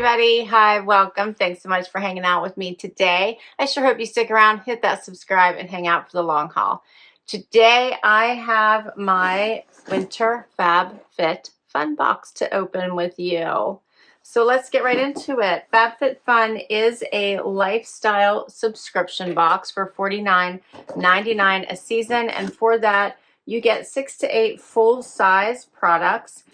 everybody. Hi, welcome. Thanks so much for hanging out with me today. I sure hope you stick around, hit that subscribe, and hang out for the long haul. Today, I have my Winter Fab Fit Fun box to open with you. So let's get right into it. Fab Fit Fun is a lifestyle subscription box for $49.99 a season, and for that, you get 6 to 8 full-size products.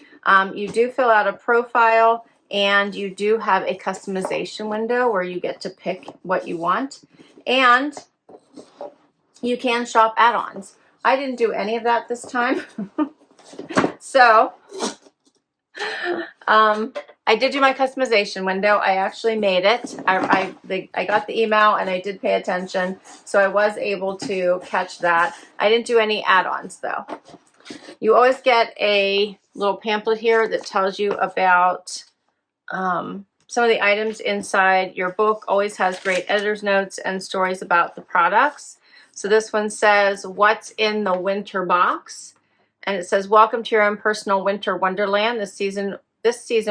You do fill out a profile, and you do have a customization window where you get to pick what you want, and you can shop add-ons. I didn't do any of that this time. So I did do my customization window. I actually made it. I got the email and I did pay attention, so I was able to catch that. I didn't do any add-ons though. You always get a little pamphlet here that tells you about some of the items inside. Your book always has great editor's notes and stories about the products. So this one says, what's in the winter box? And it says, welcome to your own personal winter wonderland. This season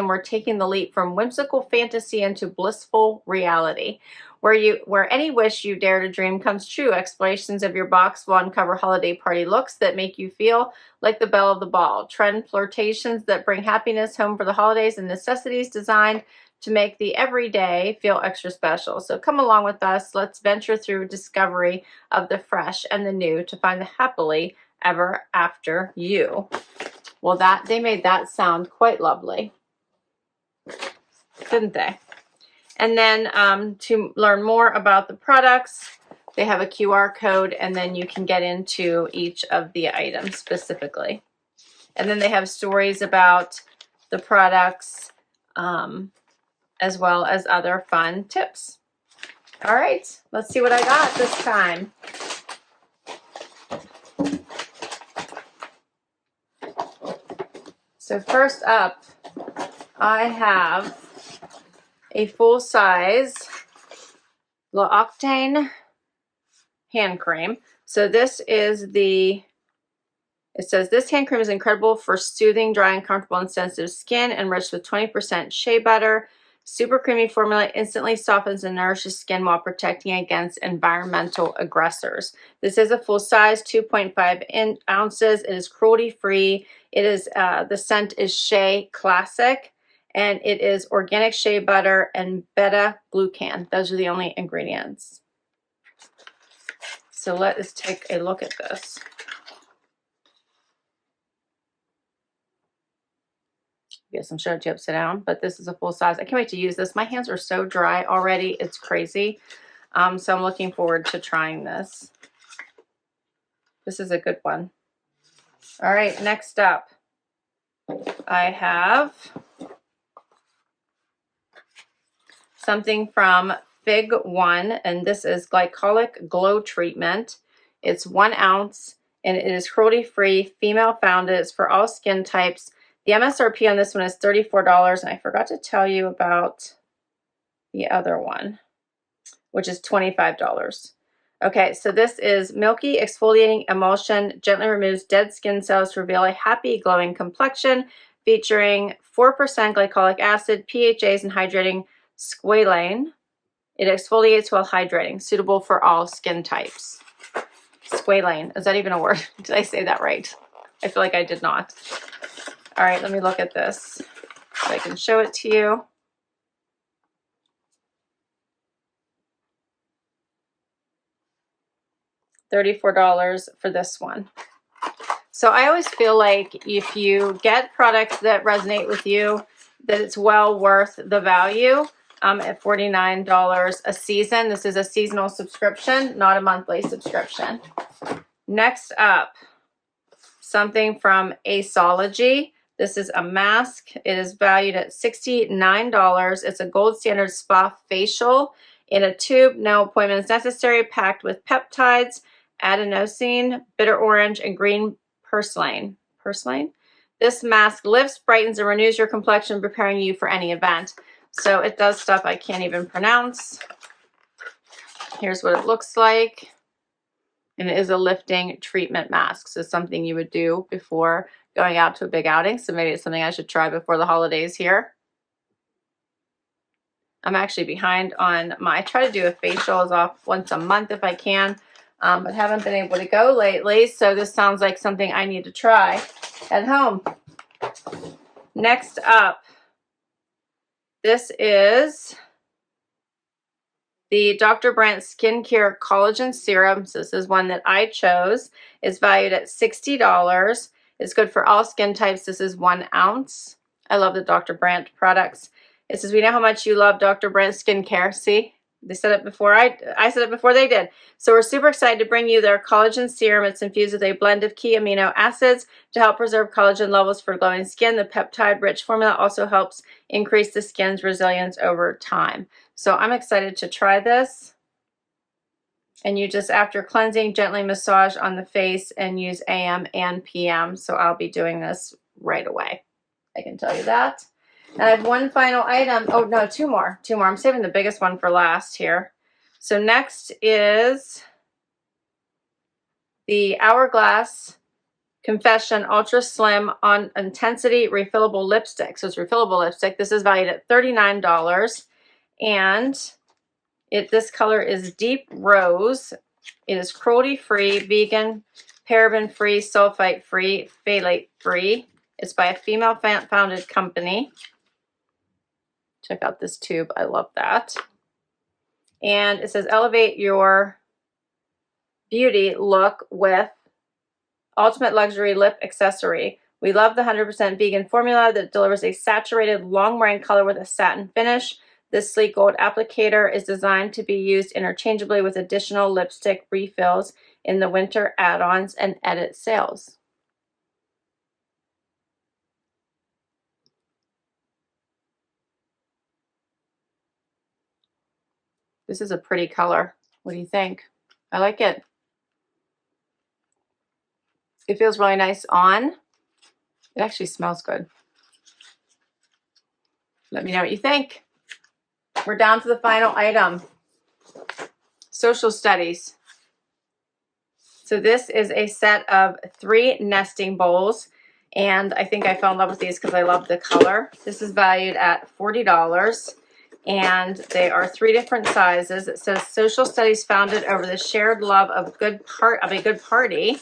we're taking the leap from whimsical fantasy into blissful reality. Where any wish you dare to dream comes true. Explorations of your box will uncover holiday party looks that make you feel like the belle of the ball. Trend flirtations that bring happiness home for the holidays, and necessities designed to make the everyday feel extra special. So come along with us. Let's venture through discovery of the fresh and the new to find the happily ever after you. Well, they made that sound quite lovely, didn't they? And then to learn more about the products, they have a QR code, and then you can get into each of the items specifically. And then they have stories about the products as well as other fun tips. All right, let's see what I got this time. So first up, I have a full-size L'Occitane hand cream. So this is it says this hand cream is incredible for soothing, dry, and comfortable and sensitive skin, enriched with 20% shea butter. Super creamy formula instantly softens and nourishes skin while protecting against environmental aggressors. This is a full size, 2.5 ounces. It is cruelty-free. It is the scent is Shea Classic, and it is organic shea butter and beta-glucan. Those are the only ingredients. So let us take a look at this. Guess I'm showing it to you upside down, but this is a full size. I can't wait to use this. My hands are so dry already. It's crazy. So I'm looking forward to trying this. This is a good one. All right, next up, I have something from Fig One, and this is Glycolic Glow Treatment. It's 1 ounce, and it is cruelty-free, female-founded. It's for all skin types. The MSRP on this one is $34, and I forgot to tell you about the other one, which is $25. Okay, so this is Milky Exfoliating Emulsion, gently removes dead skin cells to reveal a happy, glowing complexion, featuring 4% glycolic acid, PHAs, and hydrating squalane. It exfoliates while hydrating, suitable for all skin types. Squalane, is that even a word? Did I say that right? I feel like I did not. All right, let me look at this so I can show it to you. $34 for this one. So I always feel like if you get products that resonate with you, that it's well worth the value at $49 a season. This is a seasonal subscription, not a monthly subscription. Next up, something from Aceology. This is a mask. It is valued at $69. It's a gold standard spa facial in a tube. No appointments necessary. Packed with peptides, adenosine, bitter orange, and green purslane. Purslane? This mask lifts, brightens, and renews your complexion, preparing you for any event. So it does stuff I can't even pronounce. Here's what it looks like. And it is a lifting treatment mask. So something you would do before going out to a big outing. So maybe it's something I should try before the holidays here. I'm actually behind on I try to do a facials off once a month if I can, but haven't been able to go lately. So this sounds like something I need to try at home. Next up, this is the Dr. Brandt Skincare Collagen Serum. So this is one that I chose. It's valued at $60. It's good for all skin types. This is 1 ounce. I love the Dr. Brandt products. It says, we know how much you love Dr. Brandt Skincare. See, they said it before I said it before they did. So we're super excited to bring you their collagen serum. It's infused with a blend of key amino acids to help preserve collagen levels for glowing skin. The peptide-rich formula also helps increase the skin's resilience over time. So I'm excited to try this. And you just, after cleansing, gently massage on the face and use AM and PM. So I'll be doing this right away. I can tell you that. And I have one final item. Oh, no, two more. I'm saving the biggest one for last here. So next is the Hourglass Confession Ultra Slim on Intensity Refillable Lipstick. So it's refillable lipstick. This is valued at $39. And this color is Deep Rose. It is cruelty-free, vegan, paraben-free, sulfite-free, phthalate-free. It's by a female-founded company. Check out this tube. I love that. And it says, elevate your beauty look with ultimate luxury lip accessory. We love the 100% vegan formula that delivers a saturated, long-wearing color with a satin finish. This sleek gold applicator is designed to be used interchangeably with additional lipstick refills in the winter add-ons and edit sales. This is a pretty color. What do you think? I like it. It feels really nice on. It actually smells good. Let me know what you think. We're down to the final item. Social studies. So this is a set of 3 nesting bowls. And I think I fell in love with these because I love the color. This is valued at $40. And they are 3 different sizes. It says social studies founded over the shared love of a good party.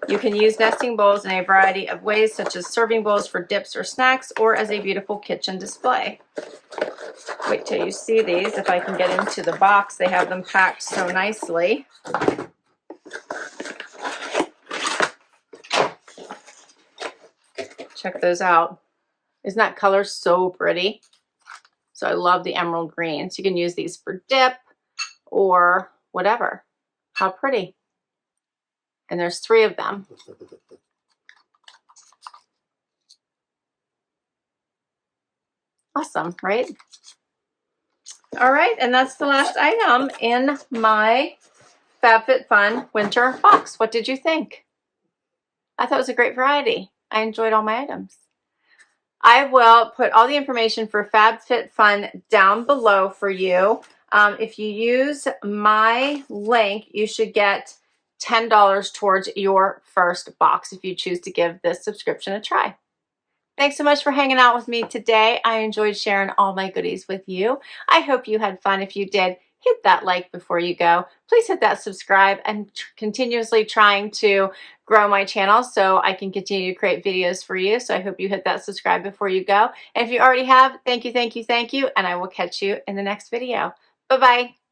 You can use nesting bowls in a variety of ways, such as serving bowls for dips or snacks, or as a beautiful kitchen display. Wait till you see these. If I can get into the box, they have them packed so nicely. Check those out. Isn't that color so pretty? So I love the emerald green. So you can use these for dip or whatever. How pretty. And there's 3 of them. Awesome, right? All right, and that's the last item in my Fab Fit Fun winter box. What did you think? I thought it was a great variety. I enjoyed all my items. I will put all the information for Fab Fit Fun down below for you. If you use my link, you should get $10 towards your first box if you choose to give this subscription a try. Thanks so much for hanging out with me today. I enjoyed sharing all my goodies with you. I hope you had fun. If you did, hit that like before you go. Please hit that subscribe. I'm continuously trying to grow my channel so I can continue to create videos for you. So I hope you hit that subscribe before you go. And if you already have, thank you, and I will catch you in the next video. Bye-bye.